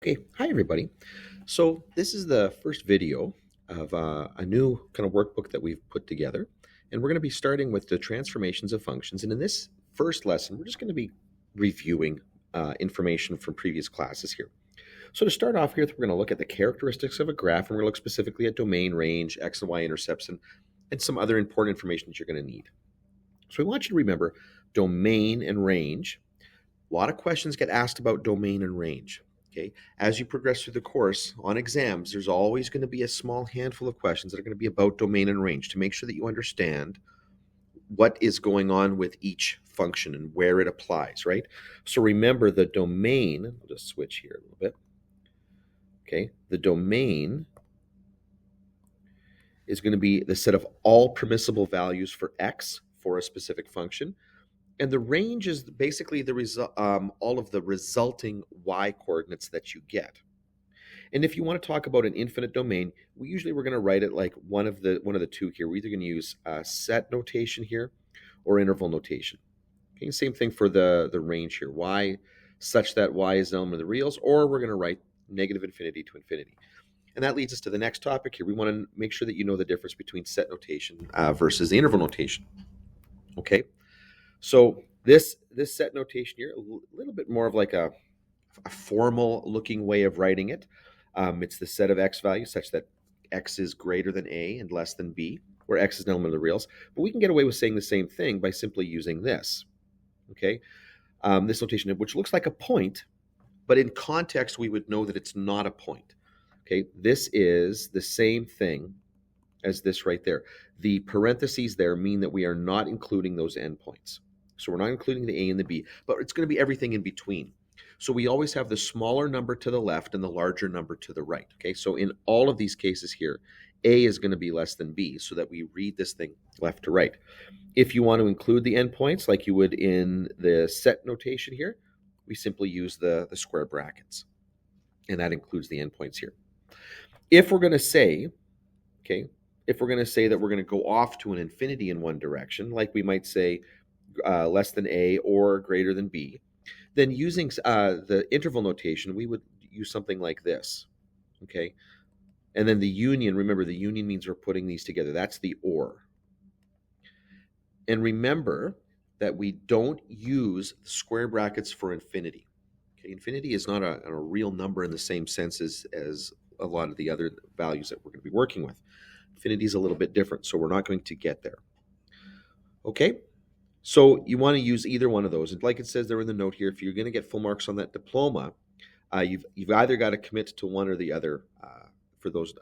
Okay, hi everybody. So this is the first video of a new kind of workbook that we've put together, and we're going to be starting with the transformations of functions. And in this first lesson, we're just going to be reviewing information from previous classes here. So to start off here, we're going to look at the characteristics of a graph, and we're going to look specifically at domain, range, x and y intercepts, and some other important information that you're going to need. So we want you to remember domain and range. A lot of questions get asked about domain and range. Okay, as you progress through the course on exams, there's always going to be a small handful of questions that are going to be about domain and range to make sure that you understand what is going on with each function and where it applies, right? So remember the domain, I'll just switch here a little bit. Okay, the domain is going to be the set of all permissible values for x for a specific function. And the range is basically all of the resulting y coordinates that you get. And if you want to talk about an infinite domain, we're going to write it like one of the two here. We're either going to use set notation here or interval notation. Okay, same thing for the range here. Y such that y is an element of the reals, or we're going to write negative infinity to infinity. And that leads us to the next topic here. We want to make sure that you know the difference between set notation versus the interval notation. Okay. So this set notation here, a little bit more of like a formal looking way of writing it. It's the set of x values such that x is greater than a and less than b, where x is an element of the reals. But we can get away with saying the same thing by simply using this. Okay, this notation, which looks like a point, but in context we would know that it's not a point. Okay, this is the same thing as this right there. The parentheses there mean that we are not including those endpoints. So we're not including the a and the b, but it's going to be everything in between. So we always have the smaller number to the left and the larger number to the right. Okay, so in all of these cases here, a is going to be less than b, so that we read this thing left to right. If you want to include the endpoints like you would in the set notation here, we simply use the square brackets, and that includes the endpoints here. If we're going to say, okay, if we're going to say that we're going to go off to an infinity in one direction, like we might say less than a or greater than b, then using the interval notation, we would use something like this, okay? And then the union, remember the union means we're putting these together. That's the or. And remember that we don't use square brackets for infinity. Okay, infinity is not a real number in the same sense as a lot of the other values that we're going to be working with. Infinity is a little bit different, so we're not going to get there. Okay? So you want to use either one of those. And like it says there in the note here, if you're going to get full marks on that diploma, you've either got to commit to one or the other for those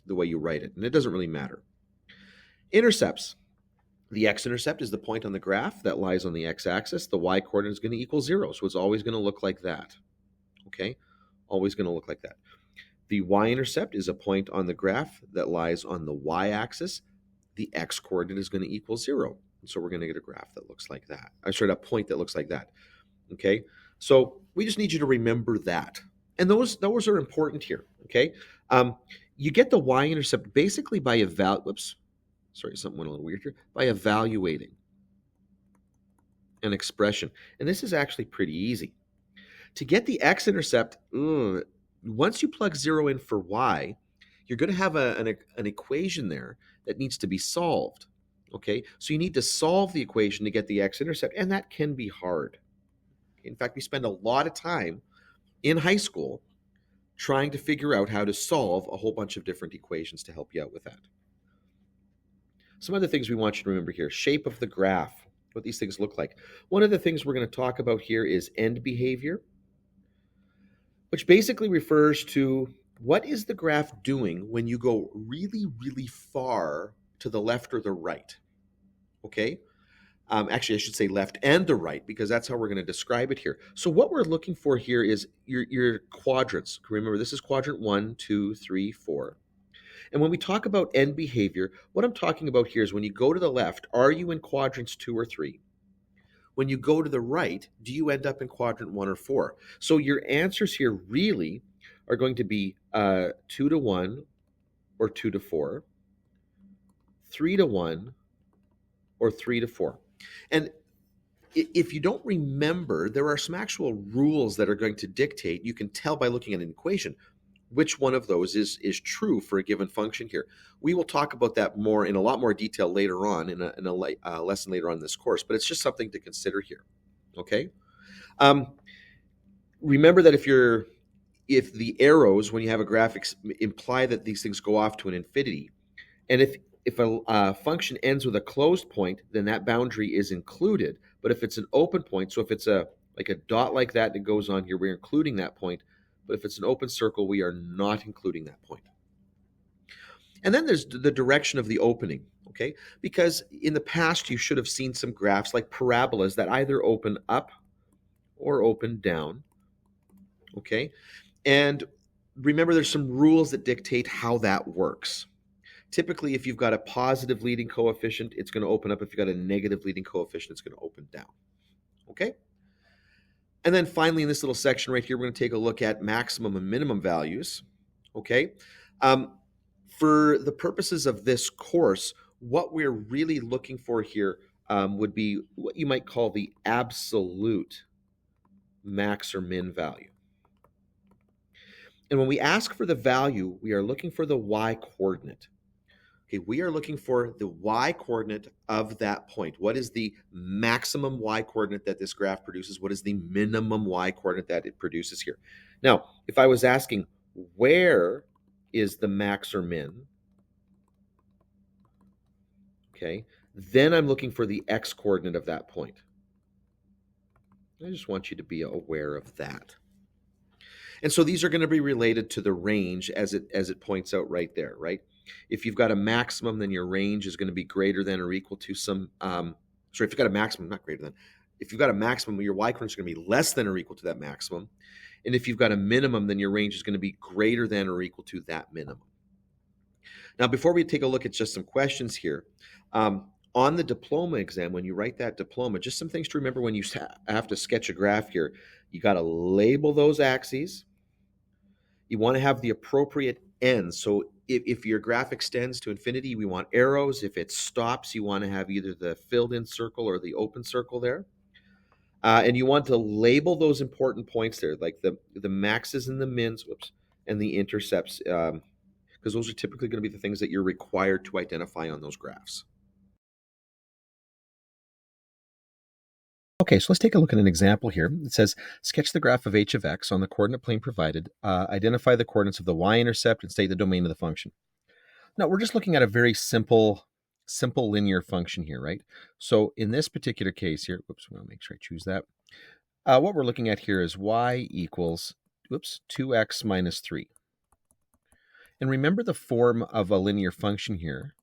the way you write it. And it doesn't really matter. Intercepts. The x-intercept is the point on the graph that lies on the x-axis. The y-coordinate is going to equal 0, so it's always going to look like that. Okay? Always going to look like that. The y-intercept is a point on the graph that lies on the y-axis. The x-coordinate is going to equal 0. So we're going to get a graph that looks like that. A point that looks like that. Okay? So we just need you to remember that. And those are important here. Okay? You get the y-intercept basically by something went a little weird here. By evaluating an expression. And this is actually pretty easy. To get the x-intercept, once you plug 0 in for y, you're going to have an equation there that needs to be solved. Okay, so you need to solve the equation to get the x-intercept, and that can be hard. In fact, we spend a lot of time in high school trying to figure out how to solve a whole bunch of different equations to help you out with that. Some other things we want you to remember here: shape of the graph, what these things look like. One of the things we're going to talk about here is end behavior, which basically refers to what is the graph doing when you go really, really far to the left or the right. Okay? Actually, I should say left and the right, because that's how we're going to describe it here. So what we're looking for here is your quadrants. Remember, this is quadrant 1, 2, 3, 4. And when we talk about end behavior, what I'm talking about here is when you go to the left, are you in quadrants 2 or 3? When you go to the right, do you end up in quadrant 1 or 4? So your answers here really are going to be 2 to 1 or 2 to 4, 3 to 1 or 3 to 4. And if you don't remember, there are some actual rules that are going to dictate. You can tell by looking at an equation which one of those is true for a given function here. We will talk about that more in a lot more detail later on in a lesson later on in this course, but it's just something to consider here. Okay. Um, Remember that if the arrows when you have a graphics imply that these things go off to an infinity, and if a function ends with a closed point, then that boundary is included. But if it's an open point, so if it's a like a dot like that that goes on here, we're including that point. But if it's an open circle, we are not including that point. And then there's the direction of the opening, okay? Because in the past, you should have seen some graphs like parabolas that either open up or open down, okay? And remember, there's some rules that dictate how that works. Typically, if you've got a positive leading coefficient, it's going to open up. If you've got a negative leading coefficient, it's going to open down. Okay? And then finally, in this little section right here, we're going to take a look at maximum and minimum values. Okay? For the purposes of this course, what we're really looking for here would be what you might call the absolute max or min value. And when we ask for the value, we are looking for the y-coordinate. Okay, we are looking for the y-coordinate of that point. What is the maximum y-coordinate that this graph produces? What is the minimum y-coordinate that it produces here? Now, if I was asking where is the max or min, okay, then I'm looking for the x-coordinate of that point. I just want you to be aware of that. And so these are going to be related to the range as it points out right there, right? If you've got a maximum, then your range is going to be greater than or equal to some, if you've got a maximum, not greater than, if you've got a maximum, your y-coordinate is going to be less than or equal to that maximum. And if you've got a minimum, then your range is going to be greater than or equal to that minimum. Now, before we take a look at just some questions here, on the diploma exam, when you write that diploma, just some things to remember when you have to sketch a graph here. You got to label those axes. You want to have the appropriate ends. So if your graph extends to infinity, we want arrows. If it stops, you want to have either the filled in circle or the open circle there. And you want to label those important points there, like the maxes and the mins, and the intercepts, because those are typically going to be the things that you're required to identify on those graphs. Okay, so let's take a look at an example here. It says, sketch the graph of h of x on the coordinate plane provided. Identify the coordinates of the y-intercept and state the domain of the function. Now, we're just looking at a very simple linear function here, right? So in this particular case here, I'm going to make sure I choose that. What we're looking at here is y equals, 2x minus 3. And remember the form of a linear function here.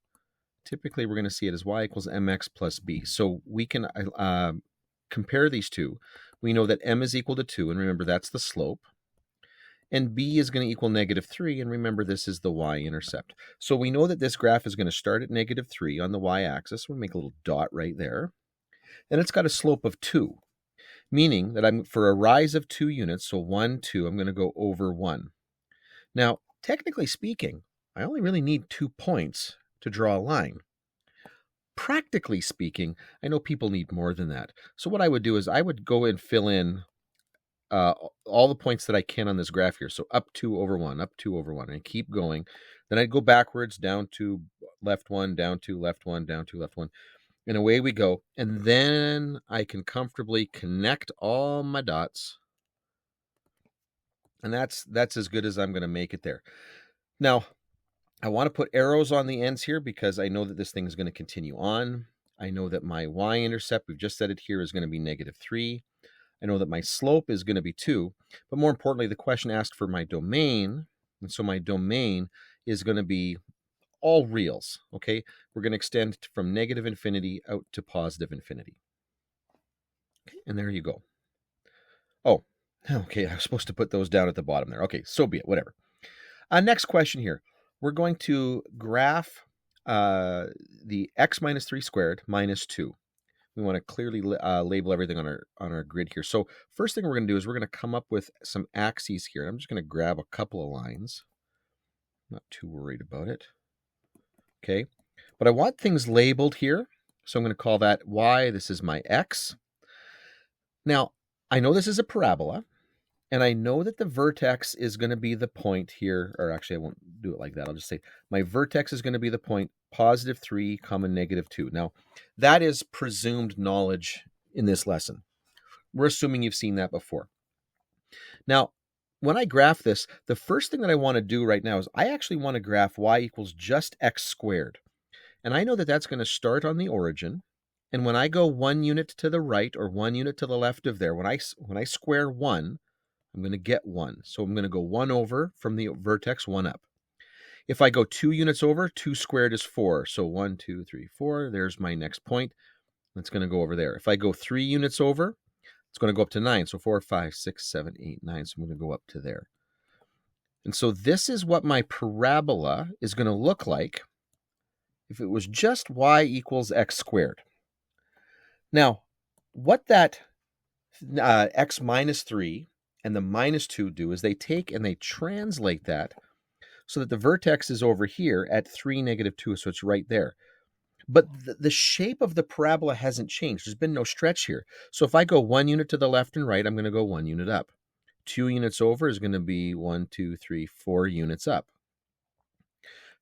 Typically, we're going to see it as y equals mx plus b. So we can compare these two. We know that m is equal to 2, and remember that's the slope. And b is going to equal negative 3, and remember this is the y-intercept. So we know that this graph is going to start at negative 3 on the y-axis. We'll make a little dot right there. And it's got a slope of 2, meaning that for a rise of 2 units, so 1, 2, I'm going to go over 1. Now, technically speaking, I only really need 2 points to draw a line. Practically speaking, I know people need more than that. So what I would do is I would go and fill in all the points that I can on this graph here. So up 2 over 1, up 2 over 1, and keep going. Then I'd go backwards, down 2, left 1, down 2, left 1, down 2, left 1. And away we go. And then I can comfortably connect all my dots. And that's as good as I'm going to make it there. Now, I want to put arrows on the ends here because I know that this thing is going to continue on. I know that my y-intercept, we've just said it here, is going to be negative 3. I know that my slope is going to be 2. But more importantly, the question asked for my domain. And so my domain is going to be all reals, okay? We're going to extend from negative infinity out to positive infinity. Okay, and there you go. Oh, okay, I was supposed to put those down at the bottom there. Okay, so be it, whatever. Next question here. We're going to graph the x minus 3 squared minus 2. We want to clearly label everything on our grid here. So first thing we're going to do is we're going to come up with some axes here. I'm just going to grab a couple of lines. Not too worried about it. Okay, but I want things labeled here. So I'm going to call that y. This is my x. Now, I know this is a parabola, and I know that the vertex is going to be the point here, or actually I won't do it like that. I'll just say my vertex is going to be the point positive 3, comma negative 2. Now, that is presumed knowledge in this lesson. We're assuming you've seen that before. Now, when I graph this, the first thing that I want to do right now is I actually want to graph y equals just x squared. And I know that that's going to start on the origin. And when I go 1 unit to the right or 1 unit to the left of there, when I square 1, I'm going to get 1. So I'm going to go 1 over from the vertex, 1 up. If I go 2 units over, 2 squared is 4. So 1, 2, 3, 4. There's my next point. That's going to go over there. If I go 3 units over, it's going to go up to 9. So 4, 5, 6, 7, 8, 9. So I'm going to go up to there. And so this is what my parabola is going to look like if it was just y equals x squared. Now, what that x minus 3 and the minus 2 do is they take and they translate that so that the vertex is over here at 3, negative 2, so it's right there. But the shape of the parabola hasn't changed. There's been no stretch here. So if I go 1 unit to the left and right, I'm going to go 1 unit up. 2 units over is going to be 1, 2, 3, 4 units up.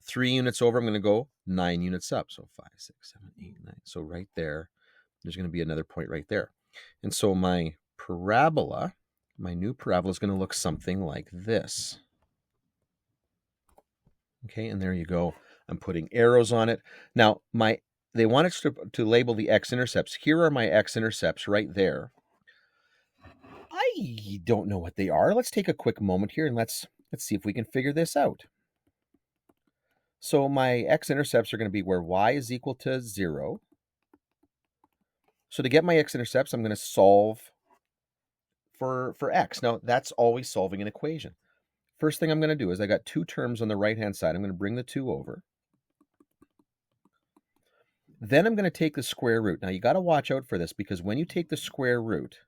3 units over, I'm going to go 9 units up. So 5, 6, 7, 8, 9. So right there, there's going to be another point right there. And so my parabola, my new parabola is going to look something like this. Okay, and there you go. I'm putting arrows on it. Now, they want us to label the x-intercepts. Here are my x-intercepts right there. I don't know what they are. Let's take a quick moment here and let's see if we can figure this out. So my x-intercepts are going to be where y is equal to 0. So to get my x-intercepts, I'm going to solve for x. Now, that's always solving an equation. First thing I'm going to do is I got 2 terms on the right-hand side. I'm going to bring the 2 over. Then I'm going to take the square root. Now, you got to watch out for this because when you take the square root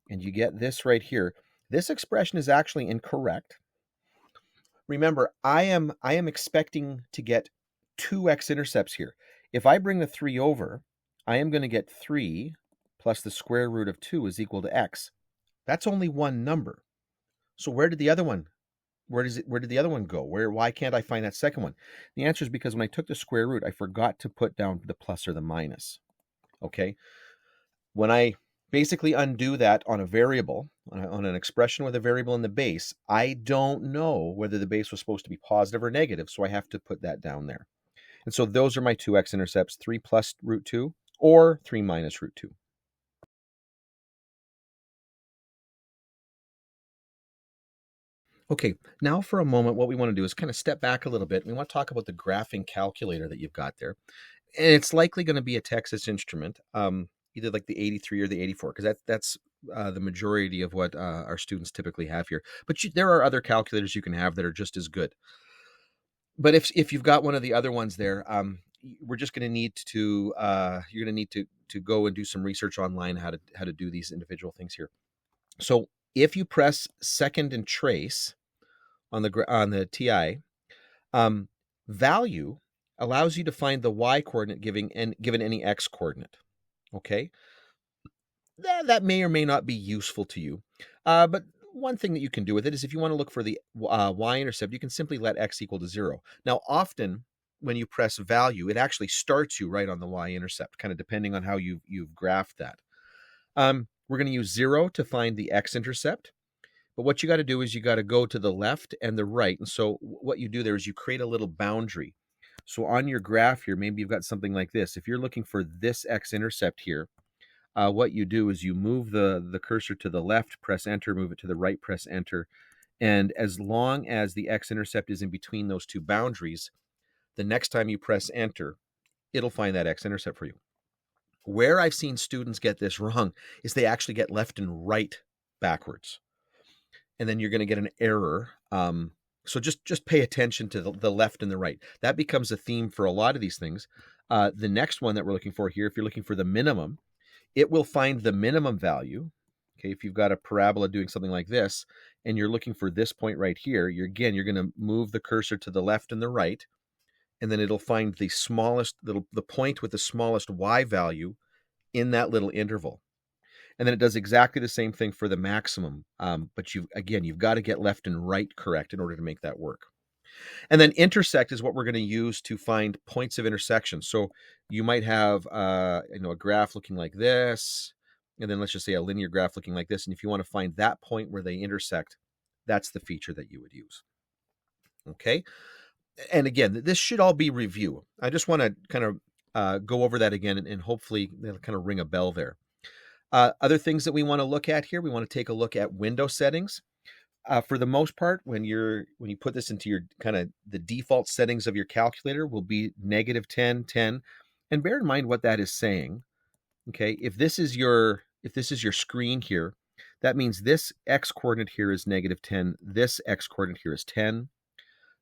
and you get this right here, this expression is actually incorrect. Remember, I am expecting to get 2 x-intercepts here. If I bring the 3 over, I am going to get 3 plus the square root of 2 is equal to x. That's only one number. So where did the other one go? Why can't I find that second one? The answer is because when I took the square root, I forgot to put down the plus or the minus. Okay? When I basically undo that on a variable, on an expression with a variable in the base, I don't know whether the base was supposed to be positive or negative, so I have to put that down there. And so those are my 2 x-intercepts, 3 plus root 2 or 3 minus root 2. Okay, now for a moment, what we want to do is kind of step back a little bit. We want to talk about the graphing calculator that you've got there. And it's likely going to be a Texas Instrument, either like the 83 or the 84, because that's the majority of what our students typically have here. But there are other calculators you can have that are just as good. But if you've got one of the other ones there, we're just going to need to you're going to need to go and do some research online how to do these individual things here. So if you press second and trace on the TI, value allows you to find the y coordinate given any x coordinate. Okay, that may or may not be useful to you, but one thing that you can do with it is if you want to look for the y-intercept, you can simply let x equal to 0. Now, often when you press value, it actually starts you right on the y-intercept, kind of depending on how you've graphed that. We're going to use 0 to find the x-intercept. But what you got to do is you got to go to the left and the right. And so what you do there is you create a little boundary. So on your graph here, maybe you've got something like this. If you're looking for this x-intercept here, what you do is you move the cursor to the left, press enter, move it to the right, press enter. And as long as the x-intercept is in between those 2 boundaries, the next time you press enter, it'll find that x-intercept for you. Where I've seen students get this wrong is they actually get left and right backwards. And then you're going to get an error. So just pay attention to the left and the right. That becomes a theme for a lot of these things. The next one that we're looking for here, if you're looking for the minimum, it will find the minimum value. Okay, if you've got a parabola doing something like this, and you're looking for this point right here, you're going to move the cursor to the left and the right, and then it'll find the point with the smallest y value in that little interval. And then it does exactly the same thing for the maximum. But you've got to get left and right correct in order to make that work. And then intersect is what we're going to use to find points of intersection. So you might have a graph looking like this, and then let's just say a linear graph looking like this. And if you want to find that point where they intersect, that's the feature that you would use. Okay. And again, this should all be review. I just want to kind of go over that again, and hopefully they'll kind of ring a bell there. Other things that we want to look at here, we want to take a look at window settings. For the most part, when you put this into your kind of the default settings of your calculator will be -10, 10, and bear in mind what that is saying. Okay, if this is your screen here, that means this x coordinate here is -10, this x coordinate here is 10.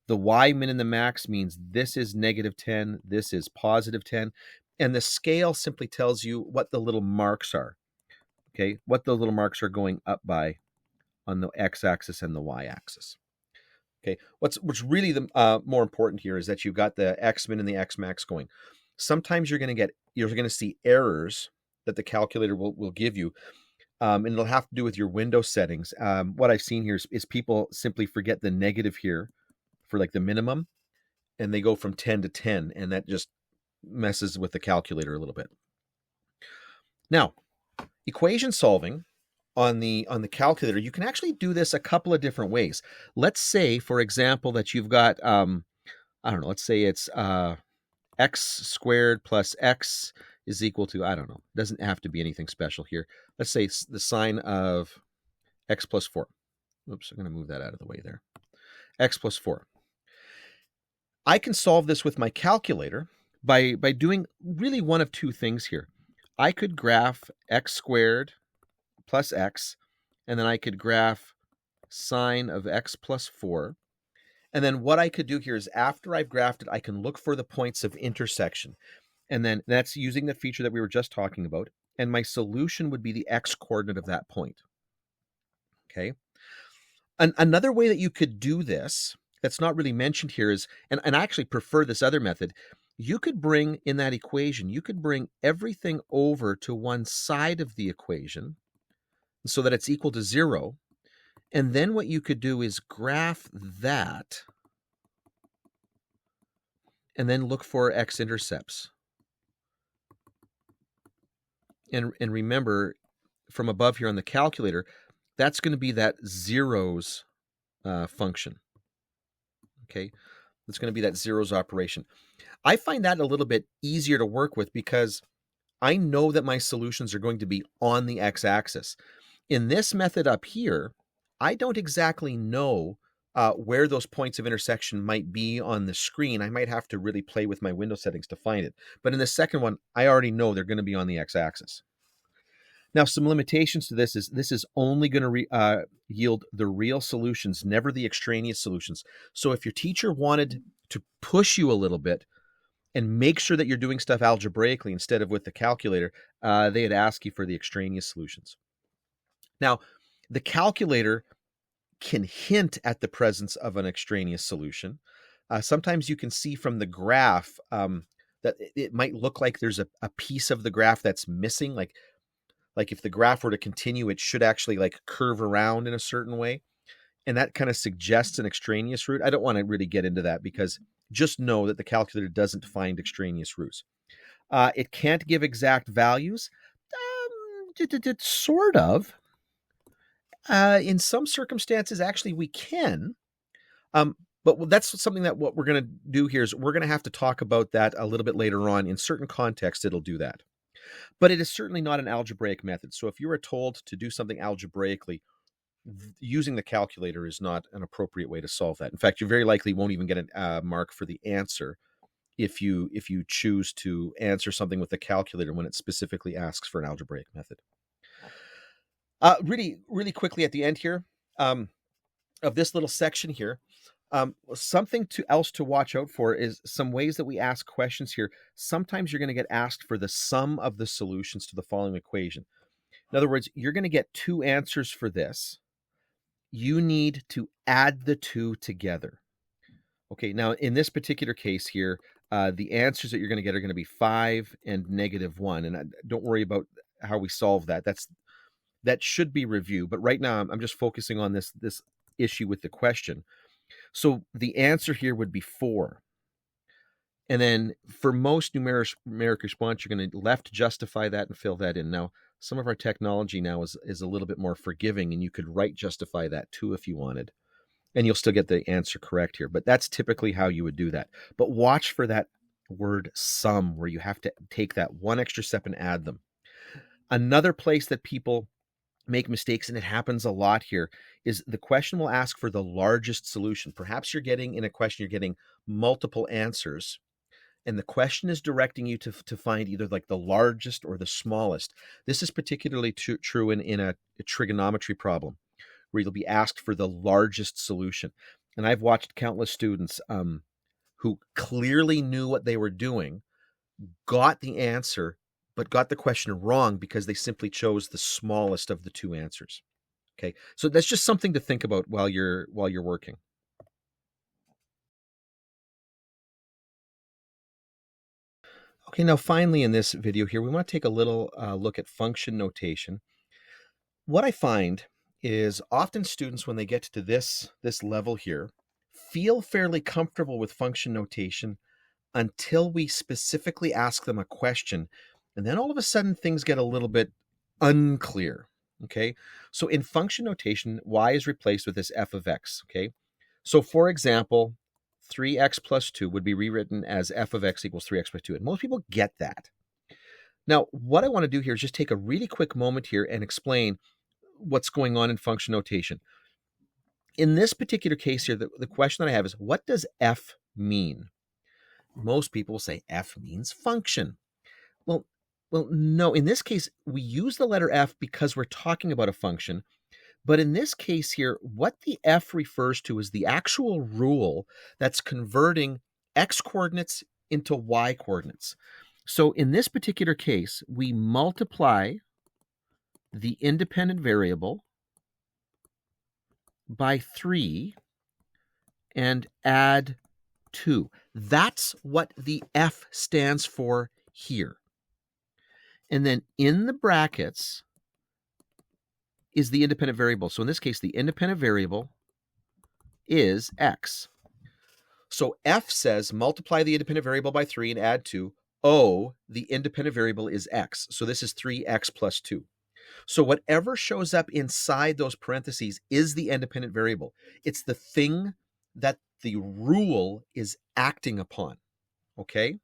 The y min and the max means this is -10, this is +10, and the scale simply tells you what the little marks are. Okay, what the little marks are going up by on the x-axis and the y-axis. Okay, what's really the more important here is that you've got the x min and the x max going. Sometimes you're going to see errors that the calculator will give you, and it'll have to do with your window settings. What I've seen here is people simply forget the negative here for like the minimum, and they go from 10 to 10, and that just messes with the calculator a little bit. Now, equation solving on the calculator, you can actually do this a couple of different ways. Let's say, for example, that you've got I don't know, let's say it's x squared plus x is equal to, I don't know, doesn't have to be anything special here. Let's say it's the sine of x plus 4. Oops, I'm going to move that out of the way there. X plus 4. I can solve this with my calculator by doing really one of two things here. I could graph x squared plus x, and then I could graph sine of x plus 4. And then what I could do here is after I've graphed it, I can look for the points of intersection. And then that's using the feature that we were just talking about. And my solution would be the x coordinate of that point. Okay. Another way that you could do this that's not really mentioned here is, and I actually prefer this other method, you could bring in that equation, you could bring everything over to one side of the equation so that it's equal to 0. And then what you could do is graph that and then look for x-intercepts. And remember, from above here on the calculator, that's going to be that zeros function. Okay, that's going to be that zeros operation. I find that a little bit easier to work with because I know that my solutions are going to be on the x-axis. In this method up here, I don't exactly know where those points of intersection might be on the screen. I might have to really play with my window settings to find it. But in the second one, I already know they're going to be on the x-axis. Now, some limitations to this is only going to yield the real solutions, never the extraneous solutions. So if your teacher wanted to push you a little bit and make sure that you're doing stuff algebraically instead of with the calculator, they'd ask you for the extraneous solutions. Now, the calculator can hint at the presence of an extraneous solution. Sometimes you can see from the graph that it might look like there's a piece of the graph that's missing, like if the graph were to continue, it should actually like curve around in a certain way. And that kind of suggests an extraneous root. I don't want to really get into that because just know that the calculator doesn't find extraneous roots. It can't give exact values. Sort of. In some circumstances, actually, we can. But that's something that what we're going to do here is we're going to have to talk about that a little bit later on. In certain contexts, it'll do that. But it is certainly not an algebraic method. So if you are told to do something algebraically, using the calculator is not an appropriate way to solve that. In fact, you very likely won't even get a mark for the answer if you choose to answer something with the calculator when it specifically asks for an algebraic method. Really quickly at the end here of this little section here, something else to watch out for is some ways that we ask questions here. Sometimes you're going to get asked for the sum of the solutions to the following equation. In other words, you're going to get two answers for this. You need to add the two together. Okay, now in this particular case here, the answers that you're going to get are going to be 5 and -1. And don't worry about how we solve that. that should be reviewed. But right now, I'm just focusing on this issue with the question. So the answer here would be 4. And then for most numeric response, you're going to left justify that and fill that in. Now, some of our technology now is a little bit more forgiving, and you could right justify that too if you wanted, and you'll still get the answer correct here. But that's typically how you would do that. But watch for that word sum, where you have to take that one extra step and add them. Another place that people make mistakes, and it happens a lot here, is the question will ask for the largest solution. Perhaps you're getting in a question, you're getting multiple answers, and the question is directing you to find either like the largest or the smallest. This is particularly true in a trigonometry problem, where you'll be asked for the largest solution. And I've watched countless students who clearly knew what they were doing, got the answer, but got the question wrong because they simply chose the smallest of the two answers. Okay, so that's just something to think about while you're working. Okay, now finally in this video here, we want to take a little look at function notation. What I find is often students, when they get to this level here, feel fairly comfortable with function notation until we specifically ask them a question. And then all of a sudden things get a little bit unclear. Okay, so in function notation, y is replaced with this f of x. Okay, so for example, 3x plus 2 would be rewritten as f of x equals 3x plus 2. And most people get that. Now, what I want to do here is just take a really quick moment here and explain what's going on in function notation. In this particular case here, the question that I have is, what does f mean? Most people say f means function. Well, no, in this case, we use the letter f because we're talking about a function. But in this case here, what the f refers to is the actual rule that's converting x coordinates into y coordinates. So in this particular case, we multiply the independent variable by 3 and add 2. That's what the f stands for here. And then in the brackets is the independent variable. So in this case, the independent variable is x. So f says multiply the independent variable by 3 and add 2. O, the independent variable, is x. So this is 3x plus 2. So whatever shows up inside those parentheses is the independent variable. It's the thing that the rule is acting upon. Okay?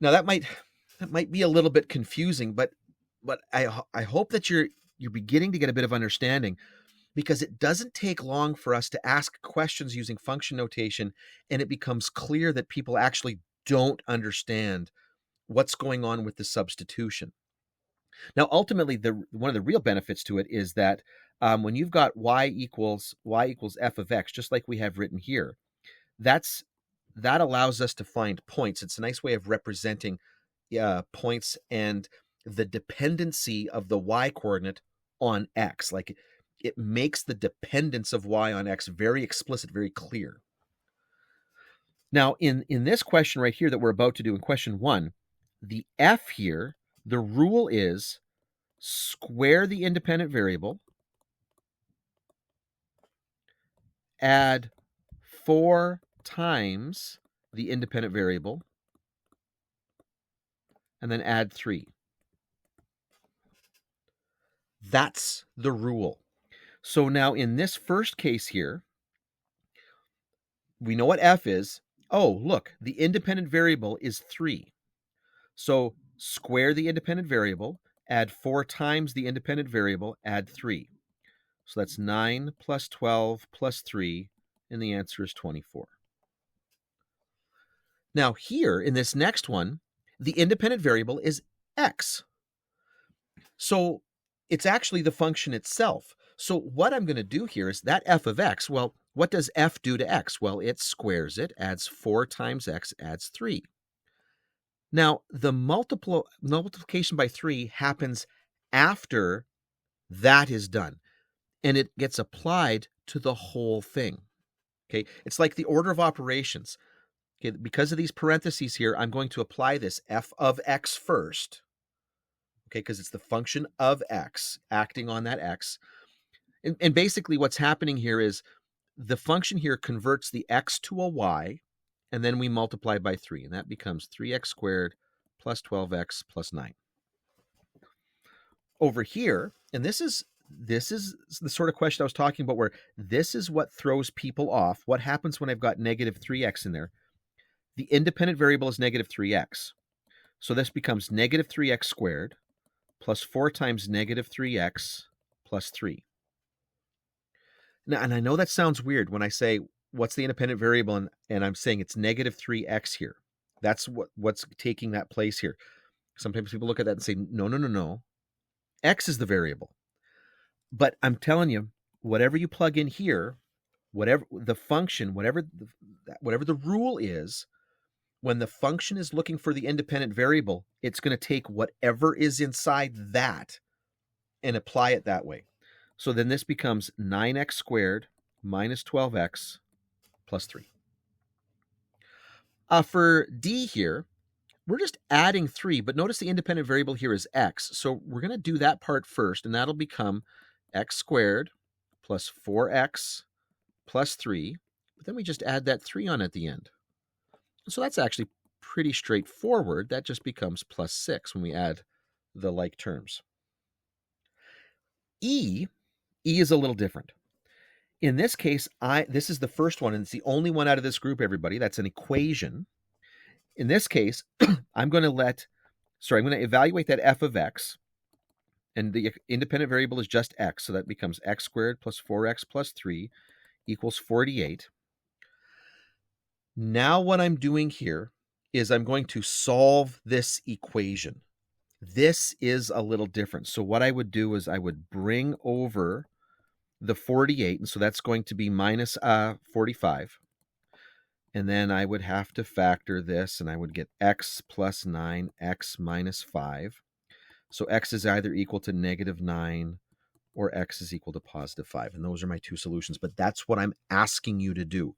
Now that might be a little bit confusing, but I hope that you're beginning to get a bit of understanding, because it doesn't take long for us to ask questions using function notation, and it becomes clear that people actually don't understand what's going on with the substitution. Now, ultimately, one of the real benefits to it is that when you've got y equals f of x, just like we have written here, that allows us to find points. It's a nice way of representing points and the dependency of the y coordinate on x. Like, it makes the dependence of y on x very explicit, very clear. Now, in this question right here that we're about to do in question 1, the f here, the rule is square the independent variable, add 4 times the independent variable, and then add 3. That's the rule. So now in this first case here, we know what f is. Oh, look, the independent variable is 3. So square the independent variable, add 4 times the independent variable, add 3. So that's 9 plus 12 plus 3, and the answer is 24. Now here, in this next one, the independent variable is x. So it's actually the function itself. So what I'm going to do here is that f of x, well, what does f do to x? Well, it squares it, adds 4 times x, adds 3. Now, the multiplication by 3 happens after that is done, and it gets applied to the whole thing. Okay, it's like the order of operations. Okay, because of these parentheses here, I'm going to apply this f of x first. okay, because it's the function of x acting on that x. And basically what's happening here is the function here converts the x to a y, and then we multiply by 3, and that becomes 3x squared plus 12x plus 9. Over here, and this is the sort of question I was talking about, where this is what throws people off. What happens when I've got negative 3x in there? The independent variable is negative 3x. So this becomes negative 3x squared plus 4 times negative 3x plus 3. Now, and I know that sounds weird when I say, what's the independent variable? And I'm saying it's negative 3x here. That's what's taking that place here. Sometimes people look at that and say, no, no, no, no. X is the variable. But I'm telling you, whatever you plug in here, whatever the function, whatever the rule is, when the function is looking for the independent variable, it's going to take whatever is inside that and apply it that way. So then this becomes 9x squared minus 12x plus 3. For D here, we're just adding 3, but notice the independent variable here is x. So we're going to do that part first, and that'll become x squared plus 4x plus 3. But then we just add that 3 on at the end. So that's actually pretty straightforward. That just becomes plus 6 when we add the like terms. E is a little different. In this case, this is the first one, and it's the only one out of this group, everybody. That's an equation. In this case, I'm going to evaluate that f of x, and the independent variable is just x, so that becomes x squared plus 4x plus 3 equals 48. Now what I'm doing here is I'm going to solve this equation. This is a little different. So what I would do is I would bring over the 48, and so that's going to be minus 45. And then I would have to factor this, and I would get x plus 9, x minus 5. So x is either equal to negative 9 or x is equal to positive 5. And those are my two solutions. But that's what I'm asking you to do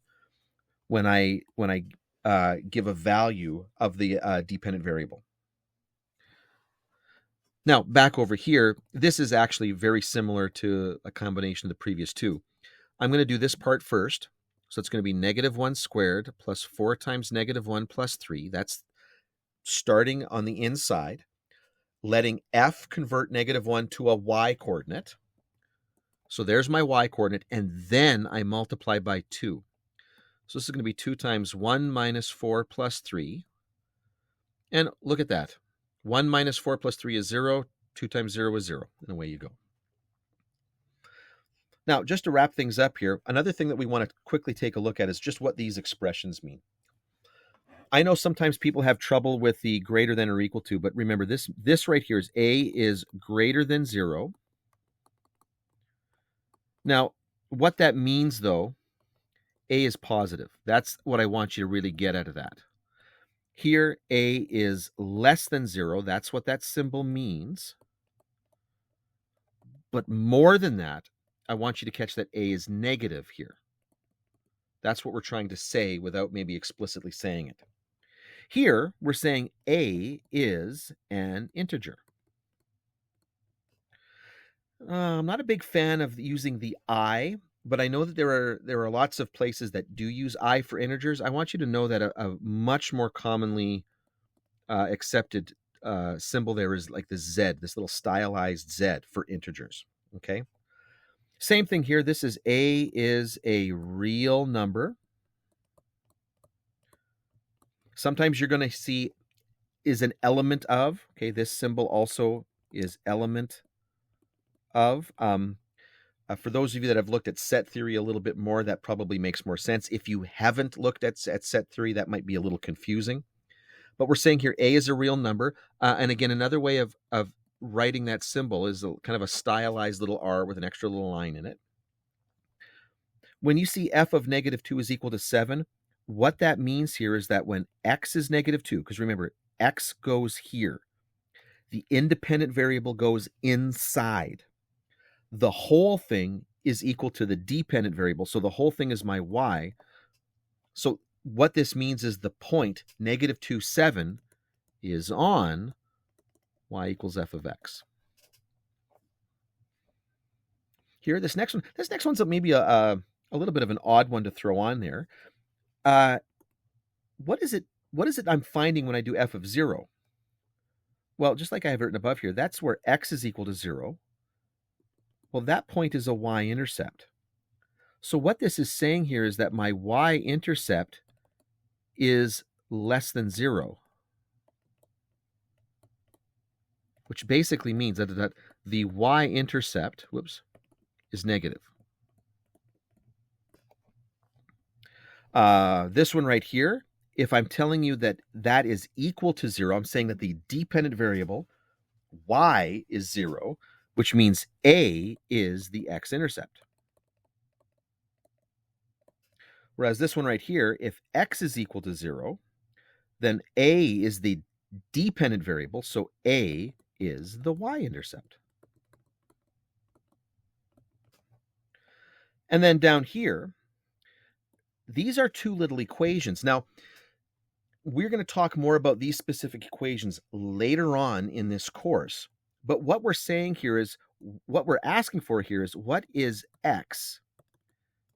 when I give a value of the dependent variable. Now, back over here, this is actually very similar to a combination of the previous two. I'm going to do this part first. So it's going to be negative 1 squared plus 4 times negative 1 plus 3. That's starting on the inside, letting f convert negative 1 to a y coordinate. So there's my y coordinate, and then I multiply by 2. So this is going to be 2 times 1 minus 4 plus 3. And look at that. 1 minus 4 plus 3 is 0. 2 times 0 is 0. And away you go. Now, just to wrap things up here, another thing that we want to quickly take a look at is just what these expressions mean. I know sometimes people have trouble with the greater than or equal to, but remember this right here is a is greater than 0. Now, what that means, though, a is positive. That's what I want you to really get out of that. Here, a is less than 0. That's what that symbol means. But more than that, I want you to catch that a is negative here. That's what we're trying to say without maybe explicitly saying it. Here, we're saying a is an integer. I'm not a big fan of using the I, but I know that there are lots of places that do use I for integers. I want you to know that a much more commonly accepted symbol there is like the Z, this little stylized Z for integers. Okay. Same thing here. This is a real number. Sometimes you're going to see is an element of. Okay, this symbol also is element of. For those of you that have looked at set theory a little bit more, that probably makes more sense. If you haven't looked at set theory, that might be a little confusing. But we're saying here a is a real number. And again, another way of writing that symbol is kind of a stylized little r with an extra little line in it. When you see f of negative 2 is equal to 7, what that means here is that when x is negative 2, because remember, x goes here, the independent variable goes inside. The whole thing is equal to the dependent variable, so the whole thing is my y. So what this means is the point, negative 2, 7, is on y equals f of x. Here, this next one's maybe a little bit of an odd one to throw on there. What is it I'm finding when I do f of 0? Well, just like I have written above here, that's where x is equal to 0. Well, that point is a y-intercept. So what this is saying here is that my y-intercept is less than 0, which basically means that the y-intercept, is negative. This one right here, if I'm telling you that that is equal to 0, I'm saying that the dependent variable y is 0, which means a is the x-intercept. Whereas this one right here, if x is equal to 0, then a is the dependent variable, so a is the y-intercept. And then down here, these are two little equations. Now, we're going to talk more about these specific equations later on in this course. But what we're saying here is, what we're asking for here is, what is x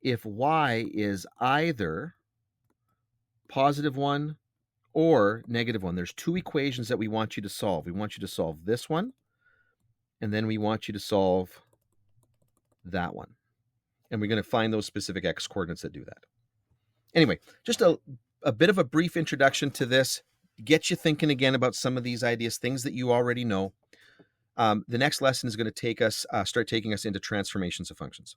if y is either positive 1 or negative 1? There's two equations that we want you to solve. We want you to solve this one, and then we want you to solve that one. And we're going to find those specific x coordinates that do that. Anyway, just a bit of a brief introduction to this, get you thinking again about some of these ideas, things that you already know. The next lesson is going to start taking us into transformations of functions.